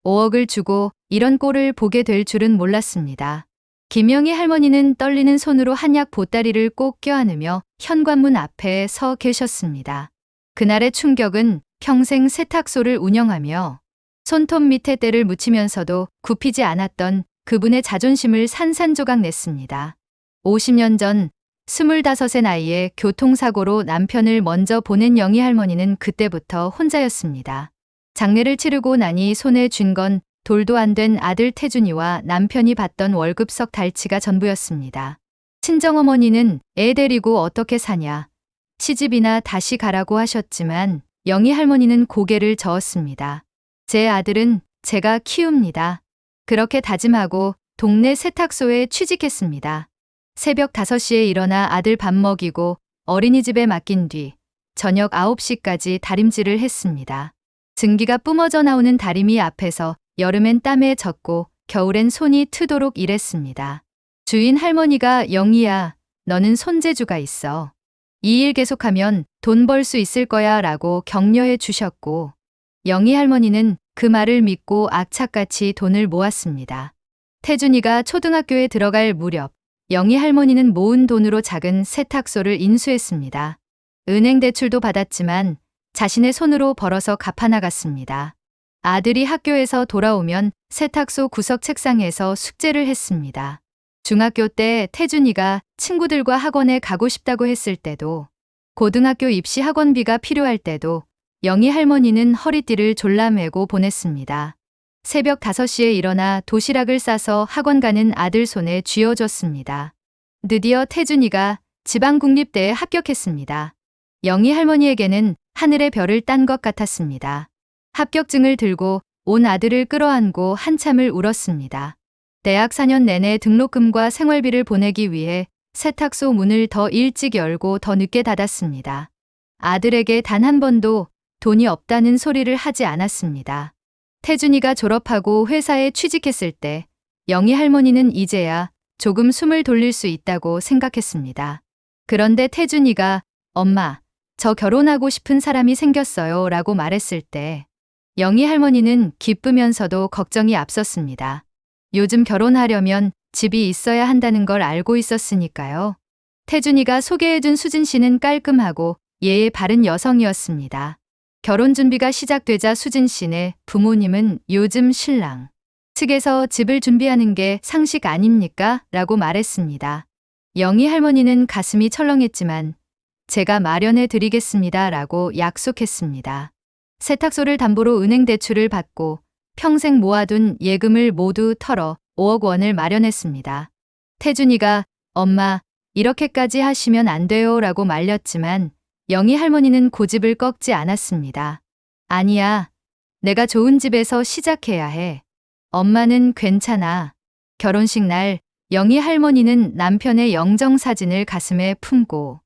5억을 주고 이런 꼴을 보게 될 줄은 몰랐습니다. 김영희 할머니는 떨리는 손으로 한약 보따리를 꼭 껴안으며 현관문 앞에 서 계셨습니다. 그날의 충격은 평생 세탁소를 운영하며 손톱 밑에 때를 묻히면서도 굽히지 않았던 그분의 자존심을 산산조각 냈습니다. 50년 전 25의 나이에 교통사고로 남편을 먼저 보낸 영희 할머니는 그때부터 혼자였습니다. 장례를 치르고 나니 손에 쥔 건 돌도 안 된 아들 태준이와 남편이 받던 월급 석 달치가 전부였습니다. 친정어머니는 애 데리고 어떻게 사냐, 시집이나 다시 가라고 하셨지만 영희 할머니는 고개를 저었습니다. 제 아들은 제가 키웁니다. 그렇게 다짐하고 동네 세탁소에 취직했습니다. 새벽 5시에 일어나 아들 밥 먹이고 어린이집에 맡긴 뒤 저녁 9시까지 다림질을 했습니다. 증기가 뿜어져 나오는 다리미 앞에서 여름엔 땀에 젖고 겨울엔 손이 트도록 일했습니다. 주인 할머니가 영희야, 너는 손재주가 있어. 이 일 계속하면 돈 벌 수 있을 거야 라고 격려해 주셨고 영희 할머니는 그 말을 믿고 악착같이 돈을 모았습니다. 태준이가 초등학교에 들어갈 무렵 영희 할머니는 모은 돈으로 작은 세탁소를 인수했습니다. 은행 대출도 받았지만 자신의 손으로 벌어서 갚아나갔습니다. 아들이 학교에서 돌아오면 세탁소 구석 책상에서 숙제를 했습니다. 중학교 때 태준이가 친구들과 학원에 가고 싶다고 했을 때도, 고등학교 입시 학원비가 필요할 때도 영희 할머니는 허리띠를 졸라매고 보냈습니다. 새벽 5시에 일어나 도시락을 싸서 학원 가는 아들 손에 쥐어줬습니다. 드디어 태준이가 지방국립대에 합격했습니다. 영희 할머니에게는 하늘의 별을 딴 것 같았습니다. 합격증을 들고 온 아들을 끌어안고 한참을 울었습니다. 대학 4년 내내 등록금과 생활비를 보내기 위해 세탁소 문을 더 일찍 열고 더 늦게 닫았습니다. 아들에게 단 한 번도 돈이 없다는 소리를 하지 않았습니다. 태준이가 졸업하고 회사에 취직했을 때 영희 할머니는 이제야 조금 숨을 돌릴 수 있다고 생각했습니다. 그런데 태준이가 엄마, 저 결혼하고 싶은 사람이 생겼어요 라고 말했을 때 영희 할머니는 기쁘면서도 걱정이 앞섰습니다. 요즘 결혼하려면 집이 있어야 한다는 걸 알고 있었으니까요. 태준이가 소개해준 수진 씨는 깔끔하고 예의 바른 여성이었습니다. 결혼 준비가 시작되자 수진 씨네 부모님은 요즘 신랑 측에서 집을 준비하는 게 상식 아닙니까? 라고 말했습니다. 영희 할머니는 가슴이 철렁했지만 제가 마련해 드리겠습니다 라고 약속했습니다. 세탁소를 담보로 은행 대출을 받고 평생 모아둔 예금을 모두 털어 5억 원을 마련했습니다. 태준이가 엄마, 이렇게까지 하시면 안 돼요 라고 말렸지만 영희 할머니는 고집을 꺾지 않았습니다. 아니야, 내가 좋은 집에서 시작해야 해. 엄마는 괜찮아. 결혼식 날 영희 할머니는 남편의 영정사진을 가슴에 품고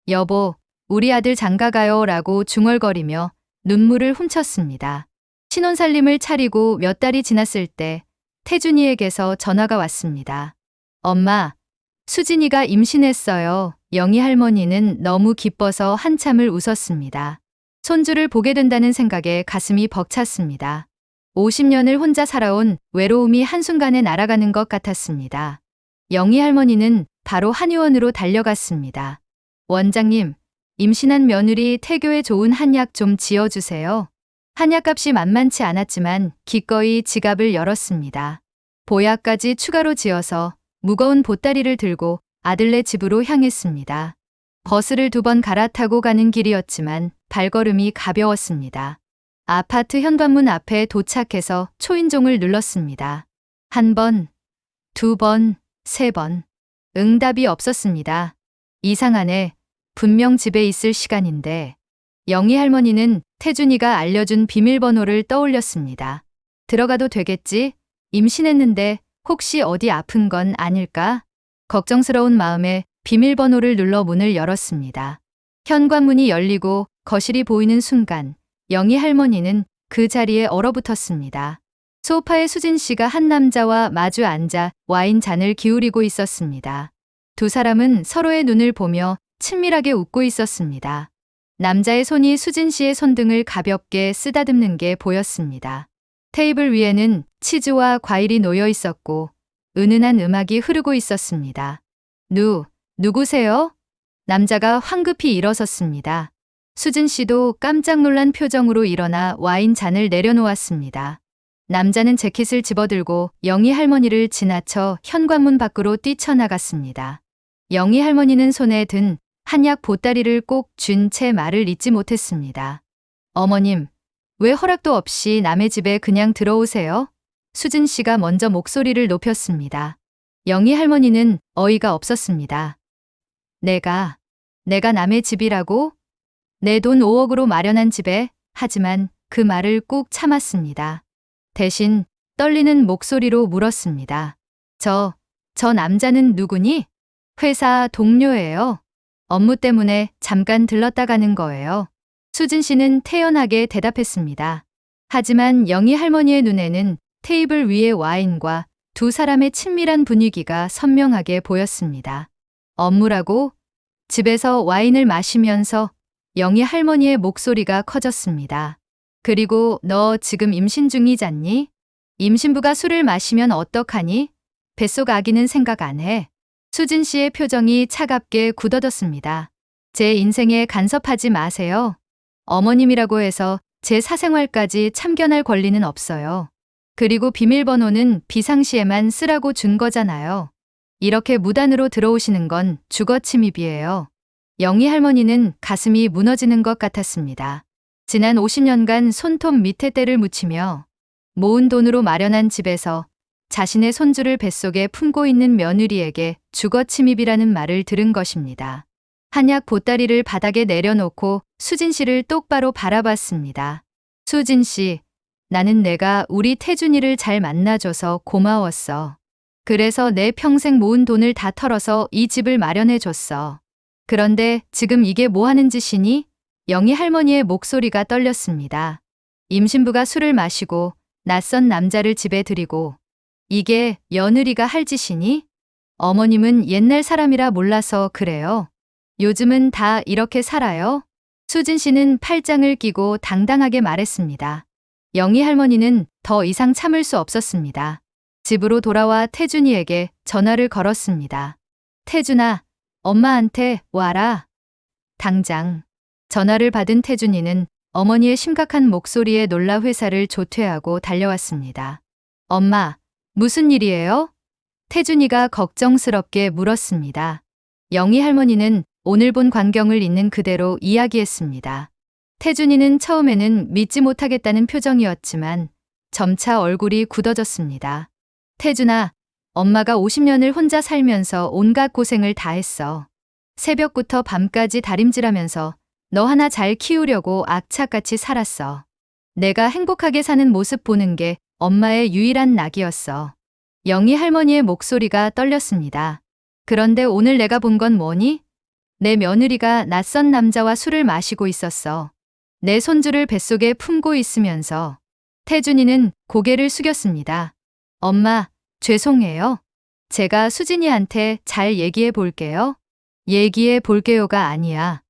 여보, 우리 아들 장가가요 라고 중얼거리며 눈물을 훔쳤습니다. 신혼살림을 차리고 몇 달이 지났을 때 태준이에게서 전화가 왔습니다. 엄마, 수진이가 임신했어요. 영희 할머니는 너무 기뻐서 한참을 웃었습니다. 손주를 보게 된다는 생각에 가슴이 벅찼습니다. 50년을 혼자 살아온 외로움이 한순간에 날아가는 것 같았습니다. 영희 할머니는 바로 한의원으로 달려갔습니다. 원장님, 임신한 며느리 태교에 좋은 한약 좀 지어주세요. 한약값이 만만치 않았지만 기꺼이 지갑을 열었습니다. 보약까지 추가로 지어서 무거운 보따리를 들고 아들네 집으로 향했습니다. 버스를 2번 갈아타고 가는 길이었지만 발걸음이 가벼웠습니다. 아파트 현관문 앞에 도착해서 초인종을 눌렀습니다. 1번, 2번, 3번. 응답이 없었습니다. 이상하네. 분명 집에 있을 시간인데. 영희 할머니는 태준이가 알려준 비밀번호를 떠올렸습니다. 들어가도 되겠지? 임신했는데 혹시 어디 아픈 건 아닐까? 걱정스러운 마음에 비밀번호를 눌러 문을 열었습니다. 현관문이 열리고 거실이 보이는 순간 영희 할머니는 그 자리에 얼어붙었습니다. 소파에 수진 씨가 한 남자와 마주 앉아 와인 잔을 기울이고 있었습니다. 두 사람은 서로의 눈을 보며 친밀하게 웃고 있었습니다. 남자의 손이 수진 씨의 손등을 가볍게 쓰다듬는 게 보였습니다. 테이블 위에는 치즈와 과일이 놓여 있었고 은은한 음악이 흐르고 있었습니다. 누구세요? 남자가 황급히 일어섰습니다. 수진 씨도 깜짝 놀란 표정으로 일어나 와인 잔을 내려놓았습니다. 남자는 재킷을 집어들고 영희 할머니를 지나쳐 현관문 밖으로 뛰쳐나갔습니다. 영희 할머니는 손에 든 한약 보따리를 꼭 쥔 채 말을 잇지 못했습니다. 어머님, 왜 허락도 없이 남의 집에 그냥 들어오세요? 수진 씨가 먼저 목소리를 높였습니다. 영희 할머니는 어이가 없었습니다. 내가 남의 집이라고? 내 돈 5억으로 마련한 집에. 하지만 그 말을 꾹 참았습니다. 대신 떨리는 목소리로 물었습니다. 저 남자는 누구니? 회사 동료예요. 업무 때문에 잠깐 들렀다 가는 거예요. 수진 씨는 태연하게 대답했습니다. 하지만 영희 할머니의 눈에는 테이블 위의 와인과 두 사람의 친밀한 분위기가 선명하게 보였습니다. 업무라고? 집에서 와인을 마시면서 영희 할머니의 목소리가 커졌습니다. 그리고 너 지금 임신 중이잖니? 임신부가 술을 마시면 어떡하니? 뱃속 아기는 생각 안 해. 수진 씨의 표정이 차갑게 굳어졌습니다. 제 인생에 간섭하지 마세요. 어머님이라고 해서 제 사생활까지 참견할 권리는 없어요. 그리고 비밀번호는 비상시에만 쓰라고 준 거잖아요. 이렇게 무단으로 들어오시는 건 주거 침입이에요. 영희 할머니는 가슴이 무너지는 것 같았습니다. 지난 50년간 손톱 밑에 때를 묻히며 모은 돈으로 마련한 집에서 자신의 손주를 뱃속에 품고 있는 며느리에게 주거 침입이라는 말을 들은 것입니다. 한약 보따리를 바닥에 내려놓고 수진 씨를 똑바로 바라봤습니다. 수진 씨, 나는 내가 우리 태준이를 잘 만나줘서 고마웠어. 그래서 내 평생 모은 돈을 다 털어서 이 집을 마련해줬어. 그런데 지금 이게 뭐 하는 짓이니? 영희 할머니의 목소리가 떨렸습니다. 임신부가 술을 마시고 낯선 남자를 집에 들이고 이게 며느리가 할 짓이니? 어머님은 옛날 사람이라 몰라서 그래요. 요즘은 다 이렇게 살아요? 수진 씨는 팔짱을 끼고 당당하게 말했습니다. 영희 할머니는 더 이상 참을 수 없었습니다. 집으로 돌아와 태준이에게 전화를 걸었습니다. 태준아, 엄마한테 와라. 당장. 전화를 받은 태준이는 어머니의 심각한 목소리에 놀라 회사를 조퇴하고 달려왔습니다. 엄마, 무슨 일이에요? 태준이가 걱정스럽게 물었습니다. 영희 할머니는 오늘 본 광경을 있는 그대로 이야기했습니다. 태준이는 처음에는 믿지 못하겠다는 표정이었지만 점차 얼굴이 굳어졌습니다. 태준아, 엄마가 50년을 혼자 살면서 온갖 고생을 다 했어. 새벽부터 밤까지 다림질하면서 너 하나 잘 키우려고 악착같이 살았어. 내가 행복하게 사는 모습 보는 게 엄마의 유일한 낙이었어. 영희 할머니의 목소리가 떨렸습니다. 그런데 오늘 내가 본 건 뭐니? 내 며느리가 낯선 남자와 술을 마시고 있었어. 내 손주를 뱃속에 품고 있으면서. 태준이는 고개를 숙였습니다. 엄마, 죄송해요. 제가 수진이한테 잘 얘기해 볼게요. 얘기해 볼게요가 아니야.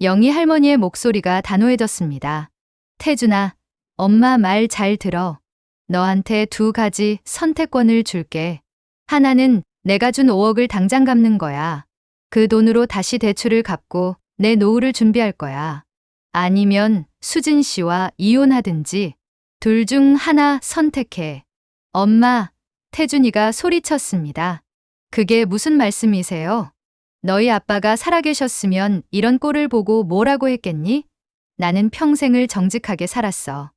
영희 할머니의 목소리가 단호해졌습니다. 태준아, 엄마 말 잘 들어. 너한테 두 가지 선택권을 줄게. 하나는 내가 준 5억을 당장 갚는 거야. 그 돈으로 다시 대출을 갚고 내 노후를 준비할 거야. 아니면 수진 씨와 이혼하든지. 둘 중 하나 선택해. 엄마, 태준이가 소리쳤습니다. 그게 무슨 말씀이세요? 너희 아빠가 살아계셨으면 이런 꼴을 보고 뭐라고 했겠니? 나는 평생을 정직하게 살았어.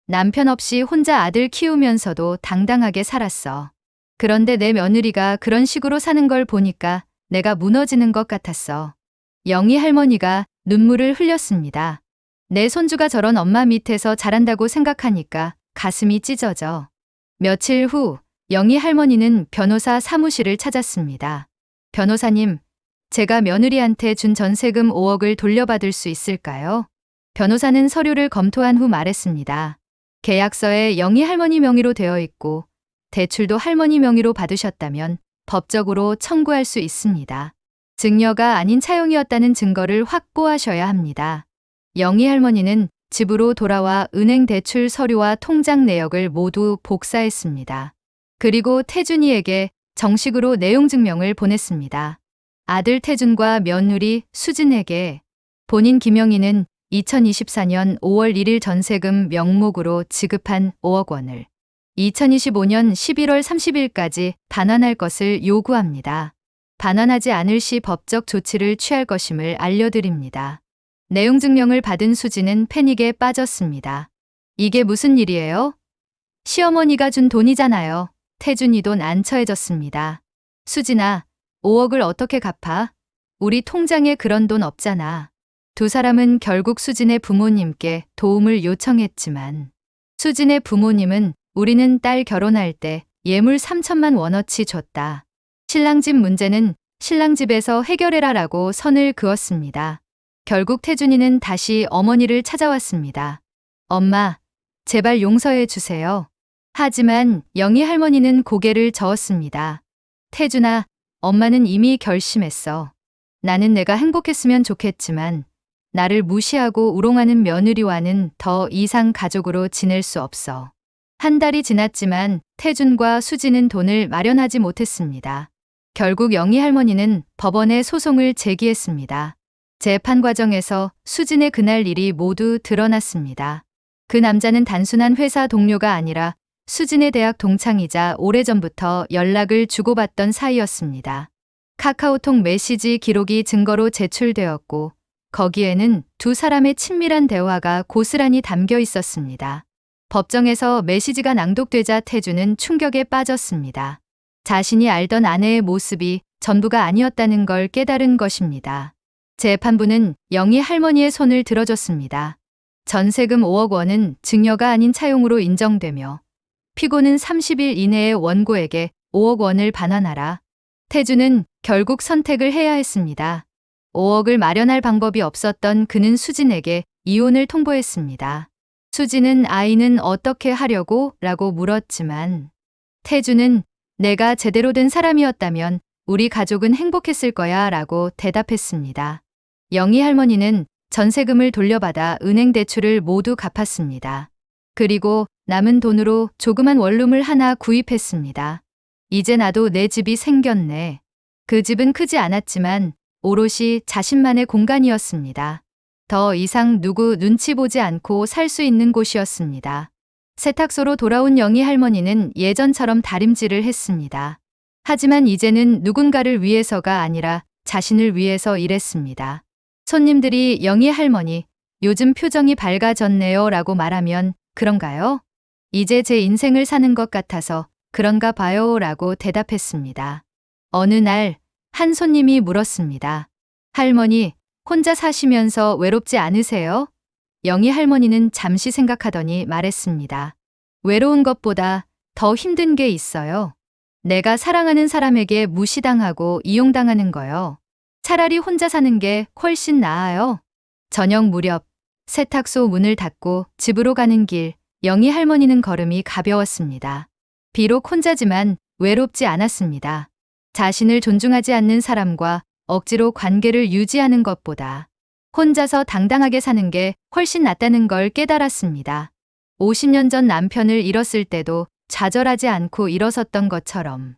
남편 없이 혼자 아들 키우면서도 당당하게 살았어. 그런데 내 며느리가 그런 식으로 사는 걸 보니까 내가 무너지는 것 같았어. 영희 할머니가 눈물을 흘렸습니다. 내 손주가 저런 엄마 밑에서 자란다고 생각하니까 가슴이 찢어져. 며칠 후 영희 할머니는 변호사 사무실을 찾았습니다. 변호사님, 제가 며느리한테 준 전세금 5억을 돌려받을 수 있을까요? 변호사는 서류를 검토한 후 말했습니다. 계약서에 영희 할머니 명의로 되어 있고 대출도 할머니 명의로 받으셨다면 법적으로 청구할 수 있습니다. 증여가 아닌 차용이었다는 증거를 확보하셔야 합니다. 영희 할머니는 집으로 돌아와 은행 대출 서류와 통장 내역을 모두 복사했습니다. 그리고 태준이에게 정식으로 내용 증명을 보냈습니다. 아들 태준과 며느리 수진에게 본인 김영희는 2024년 5월 1일 전세금 명목으로 지급한 5억 원을 2025년 11월 30일까지 반환할 것을 요구합니다. 반환하지 않을 시 법적 조치를 취할 것임을 알려드립니다. 내용 증명을 받은 수진은 패닉에 빠졌습니다. 이게 무슨 일이에요? 시어머니가 준 돈이잖아요. 태준이 돈 안 처해졌습니다. 수진아, 5억을 어떻게 갚아? 우리 통장에 그런 돈 없잖아. 두 사람은 결국 수진의 부모님께 도움을 요청했지만 수진의 부모님은 우리는 딸 결혼할 때 예물 3천만 원어치 줬다. 신랑 집 문제는 신랑 집에서 해결해라라고 선을 그었습니다. 결국 태준이는 다시 어머니를 찾아왔습니다. 엄마, 제발 용서해 주세요. 하지만 영희 할머니는 고개를 저었습니다. 태준아, 엄마는 이미 결심했어. 나는 내가 행복했으면 좋겠지만 나를 무시하고 우롱하는 며느리와는 더 이상 가족으로 지낼 수 없어. 한 달이 지났지만 태준과 수진은 돈을 마련하지 못했습니다. 결국 영희 할머니는 법원에 소송을 제기했습니다. 재판 과정에서 수진의 그날 일이 모두 드러났습니다. 그 남자는 단순한 회사 동료가 아니라 수진의 대학 동창이자 오래전부터 연락을 주고받던 사이였습니다. 카카오톡 메시지 기록이 증거로 제출되었고 거기에는 두 사람의 친밀한 대화가 고스란히 담겨 있었습니다. 법정에서 메시지가 낭독되자 태준은 충격에 빠졌습니다. 자신이 알던 아내의 모습이 전부가 아니었다는 걸 깨달은 것입니다. 재판부는 영희 할머니의 손을 들어줬습니다. 전세금 5억 원은 증여가 아닌 차용으로 인정되며 피고는 30일 이내에 원고에게 5억 원을 반환하라. 태준은 결국 선택을 해야 했습니다. 5억을 마련할 방법이 없었던 그는 수진에게 이혼을 통보했습니다. 수진은 아이는 어떻게 하려고? 라고 물었지만 태준은 내가 제대로 된 사람이었다면 우리 가족은 행복했을 거야 라고 대답했습니다. 영희 할머니는 전세금을 돌려받아 은행 대출을 모두 갚았습니다. 그리고 남은 돈으로 조그만 원룸을 하나 구입했습니다. 이제 나도 내 집이 생겼네. 그 집은 크지 않았지만 오롯이 자신만의 공간이었습니다. 더 이상 누구 눈치 보지 않고 살 수 있는 곳이었습니다. 세탁소로 돌아온 영희 할머니는 예전처럼 다림질을 했습니다. 하지만 이제는 누군가를 위해서가 아니라 자신을 위해서 일했습니다. 손님들이 영희 할머니, 요즘 표정이 밝아졌네요 라고 말하면 그런가요? 이제 제 인생을 사는 것 같아서 그런가 봐요 라고 대답했습니다. 어느 날 한 손님이 물었습니다. 할머니, 혼자 사시면서 외롭지 않으세요? 영희 할머니는 잠시 생각하더니 말했습니다. 외로운 것보다 더 힘든 게 있어요. 내가 사랑하는 사람에게 무시당하고 이용당하는 거요. 차라리 혼자 사는 게 훨씬 나아요. 저녁 무렵 세탁소 문을 닫고 집으로 가는 길, 영희 할머니는 걸음이 가벼웠습니다. 비록 혼자지만 외롭지 않았습니다. 자신을 존중하지 않는 사람과 억지로 관계를 유지하는 것보다 혼자서 당당하게 사는 게 훨씬 낫다는 걸 깨달았습니다. 50년 전 남편을 잃었을 때도 좌절하지 않고 일어섰던 것처럼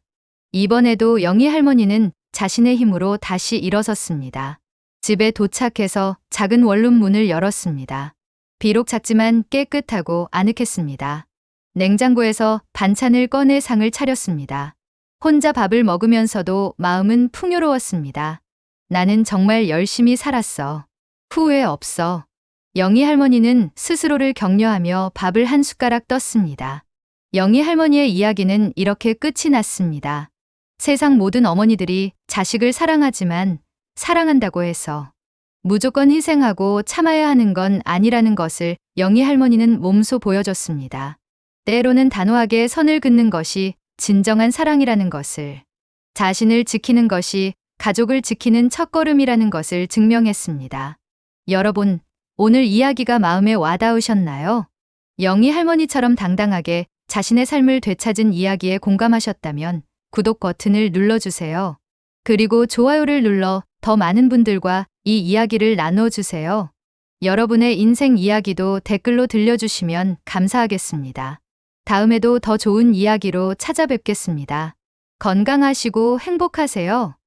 이번에도 영희 할머니는 자신의 힘으로 다시 일어섰습니다. 집에 도착해서 작은 원룸 문을 열었습니다. 비록 작지만 깨끗하고 아늑했습니다. 냉장고에서 반찬을 꺼내 상을 차렸습니다. 혼자 밥을 먹으면서도 마음은 풍요로웠습니다. 나는 정말 열심히 살았어. 후회 없어. 영희 할머니는 스스로를 격려하며 밥을 한 숟가락 떴습니다. 영희 할머니의 이야기는 이렇게 끝이 났습니다. 세상 모든 어머니들이 자식을 사랑하지만 사랑한다고 해서 무조건 희생하고 참아야 하는 건 아니라는 것을 영희 할머니는 몸소 보여줬습니다. 때로는 단호하게 선을 긋는 것이 진정한 사랑이라는 것을, 자신을 지키는 것이 가족을 지키는 첫걸음이라는 것을 증명했습니다. 여러분, 오늘 이야기가 마음에 와닿으셨나요? 영희 할머니처럼 당당하게 자신의 삶을 되찾은 이야기에 공감하셨다면 구독 버튼을 눌러주세요. 그리고 좋아요를 눌러 더 많은 분들과 이 이야기를 나눠주세요. 여러분의 인생 이야기도 댓글로 들려주시면 감사하겠습니다. 다음에도 더 좋은 이야기로 찾아뵙겠습니다. 건강하시고 행복하세요.